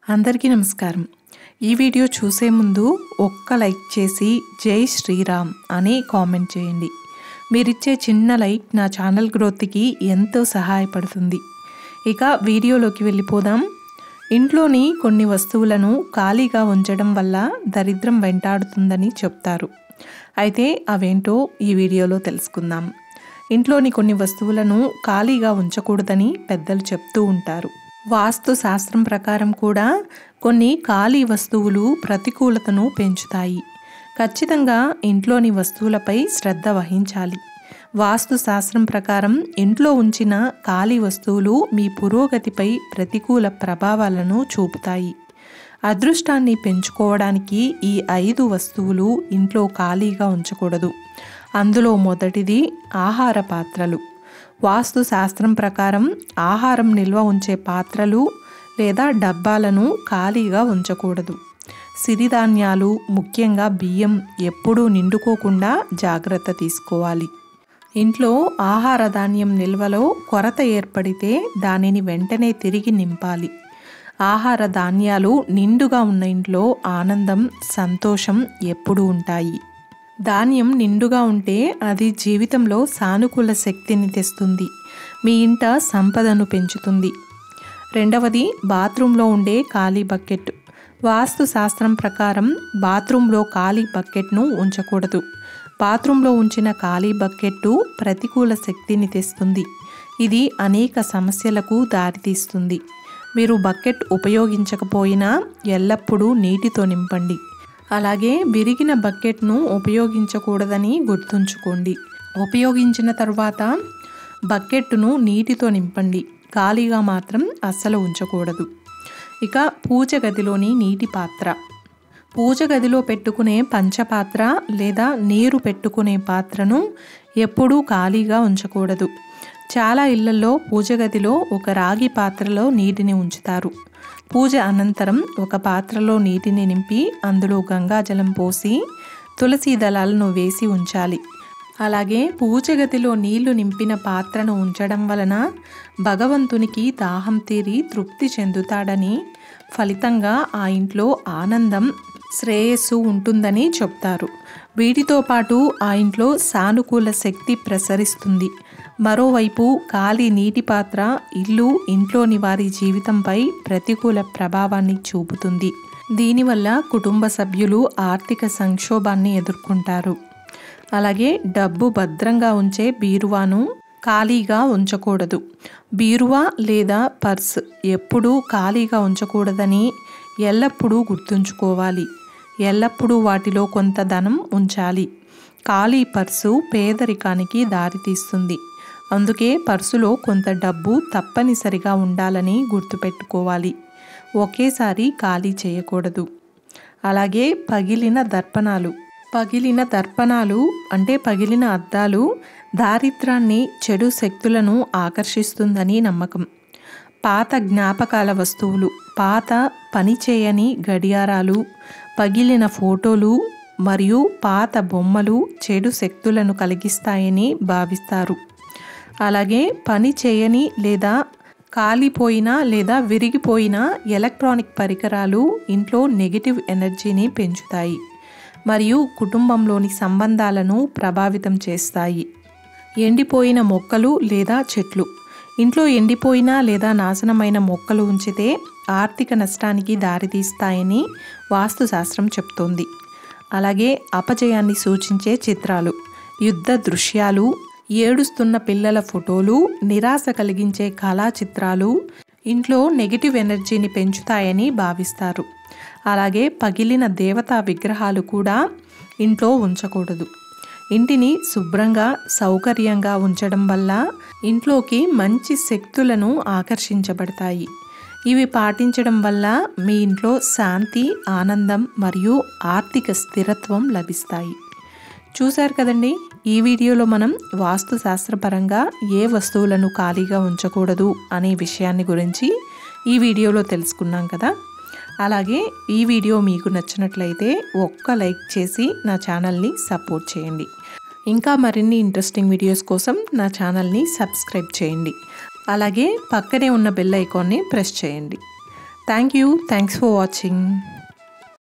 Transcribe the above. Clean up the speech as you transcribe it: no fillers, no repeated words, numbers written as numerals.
అందరికీ నమస్కారం। ఈ వీడియో చూసే ముందు ఒక్క లైక్ చేసి జై శ్రీరామ్ అని కామెంట్ చేయండి। మీరిచ్చే చిన్న లైక్ నా ఛానల్ గ్రోత్కి ఎంతో సహాయపడుతుంది। ఇక వీడియోలోకి వెళ్ళిపోదాం। ఇంట్లోని కొన్ని వస్తువులను ఖాళీగా ఉంచడం వల్ల దరిద్రం వెంటాడుతుందని చెప్తారు। అయితే అవేంటో ఈ వీడియోలో తెలుసుకుందాం। ఇంట్లోని కొన్ని వస్తువులను ఖాళీగా ఉంచకూడదని పెద్దలు చెప్తూ ఉంటారు। వాస్తు శాస్త్రం ప్రకారం కూడా కొన్ని ఖాళీ వస్తువులు ప్రతికూలతను పెంచుతాయి। ఖచ్చితంగా ఇంట్లోని వస్తువులపై శ్రద్ధ వహించాలి। వాస్తు శాస్త్రం ప్రకారం ఇంట్లో ఉంచిన ఖాళీ వస్తువులు మీ పురోగతిపై ప్రతికూల ప్రభావాలను చూపుతాయి। అదృష్టాన్ని పెంచుకోవడానికి ఈ 5 వస్తువులు ఇంట్లో ఖాళీగా ఉంచకూడదు। అందులో మొదటిది ఆహార పాత్రలు। వాస్తు శాస్త్రం ప్రకారం ఆహారం నిల్వ ఉంచే పాత్రలు లేదా డబ్బాలను ఖాళీగా ఉంచకూడదు। సిరిధాన్యాలు ముఖ్యంగా బియ్యం ఎప్పుడూ నిండుకోకుండా జాగ్రత్త తీసుకోవాలి। ఇంట్లో ఆహార ధాన్యం నిల్వలో కొరత ఏర్పడితే దానిని వెంటనే తిరిగి నింపాలి। ఆహార ధాన్యాలు నిండుగా ఉన్న ఇంట్లో ఆనందం సంతోషం ఎప్పుడూ ఉంటాయి। ధాన్యం నిండుగా ఉంటే అది జీవితంలో సానుకూల శక్తిని తెస్తుంది, మీ ఇంట సంపదను పెంచుతుంది। రెండవది బాత్రూంలో ఉండే ఖాళీ బకెట్। వాస్తు శాస్త్రం ప్రకారం బాత్రూంలో ఖాళీ బకెట్ను ఉంచకూడదు। బాత్రూంలో ఉంచిన ఖాళీ బకెట్టు ప్రతికూల శక్తిని తెస్తుంది, ఇది అనేక సమస్యలకు దారితీస్తుంది। మీరు బకెట్ ఉపయోగించకపోయినా ఎల్లప్పుడూ నీటితో నింపండి। అలాగే విరిగిన బకెట్ను ఉపయోగించకూడదని గుర్తుంచుకోండి। ఉపయోగించిన తర్వాత బకెట్ను నీటితో నింపండి, ఖాళీగా మాత్రం అస్సలు ఉంచకూడదు। ఇక పూజ గదిలోని నీటి పాత్ర। పూజ గదిలో పెట్టుకునే పంచపాత్ర లేదా నీరు పెట్టుకునే పాత్రను ఎప్పుడూ ఖాళీగా ఉంచకూడదు। చాలా ఇళ్లలో పూజ గదిలో ఒక రాగి పాత్రలో నీటిని ఉంచుతారు। పూజ అనంతరం ఒక పాత్రలో నీటిని నింపి అందులో గంగాజలం పోసి తులసి దళాలను వేసి ఉంచాలి। అలాగే పూజ గదిలో నీళ్లు నింపిన పాత్రను ఉంచడం వలన భగవంతునికి దాహం తీరి తృప్తి చెందుతాడని, ఫలితంగా ఆ ఇంట్లో ఆనందం శ్రేయస్సు ఉంటుందని చెప్తారు। వీటితో పాటు ఆ ఇంట్లో సానుకూల శక్తి ప్రసరిస్తుంది। మరోవైపు ఖాళీ నీటి పాత్ర ఇంట్లోని వారి జీవితంపై ప్రతికూల ప్రభావాన్ని చూపుతుంది। దీనివల్ల కుటుంబ సభ్యులు ఆర్థిక సంక్షోభాన్ని ఎదుర్కొంటారు। అలాగే డబ్బు భద్రంగా ఉంచే బీరువాను ఖాళీగా ఉంచకూడదు। బీరువా లేదా పర్స్ ఎప్పుడూ ఖాళీగా ఉంచకూడదని ఎల్లప్పుడూ గుర్తుంచుకోవాలి। ఎల్లప్పుడూ వాటిలో కొంత ధనం ఉంచాలి। ఖాళీ పర్సు పేదరికానికి దారితీస్తుంది, అందుకే పర్సులో కొంత డబ్బు తప్పనిసరిగా ఉండాలని గుర్తుపెట్టుకోవాలి। ఒకేసారి ఖాళీ చేయకూడదు। అలాగే పగిలిన దర్పణాలు। అంటే పగిలిన అద్దాలు దారిద్రాన్ని చెడు శక్తులను ఆకర్షిస్తుందని నమ్మకం। పాత జ్ఞాపకాల వస్తువులు, పాత పనిచేయని గడియారాలు, పగిలిన ఫోటోలు మరియు పాత బొమ్మలు చెడు శక్తులను కలిగిస్తాయని భావిస్తారు। అలాగే పని చేయని లేదా కాలిపోయిన లేదా విరిగిపోయిన ఎలక్ట్రానిక్ పరికరాలు ఇంట్లో నెగిటివ్ ఎనర్జీని పెంచుతాయి మరియు కుటుంబంలోని సంబంధాలను ప్రభావితం చేస్తాయి। ఎండిపోయిన మొక్కలు లేదా చెట్లు। ఇంట్లో ఎండిపోయిన లేదా నాశనమైన మొక్కలు ఉంచితే ఆర్థిక నష్టానికి దారితీస్తాయని వాస్తుశాస్త్రం చెప్తోంది। అలాగే అపజయాన్ని సూచించే చిత్రాలు, యుద్ధ దృశ్యాలు, ఏడుస్తున్న పిల్లల ఫోటోలు, నిరాశ కలిగించే కళా చిత్రాలు ఇంట్లో నెగిటివ్ ఎనర్జీని పెంచుతాయని భావిస్తారు। అలాగే పగిలిన దేవతా విగ్రహాలు కూడా ఇంట్లో ఉంచకూడదు। ఇంటిని శుభ్రంగా సౌకర్యంగా ఉంచడం వల్ల ఇంట్లోకి మంచి శక్తులను ఆకర్షించబడతాయి। ఇవి పాటించడం వల్ల మీ ఇంట్లో శాంతి, ఆనందం మరియు ఆర్థిక స్థిరత్వం లభిస్తాయి। చూశారు కదండి, ఈ వీడియోలో మనం వాస్తు శాస్త్రపరంగా ఏ వస్తువులను ఖాళీగా ఉంచకూడదు అనే విషయాన్ని గురించి ఈ వీడియోలో తెలుసుకున్నాం కదా। అలాగే ఈ వీడియో మీకు నచ్చినట్లయితే ఒక్క లైక్ చేసి నా ఛానల్ని సపోర్ట్ చేయండి। ఇంకా మరిన్ని ఇంట్రెస్టింగ్ వీడియోస్ కోసం నా ఛానల్ని సబ్స్క్రైబ్ చేయండి। అలాగే పక్కనే ఉన్న బెల్ ఐకాన్ని ప్రెస్ చేయండి। Thank you. Thanks for watching.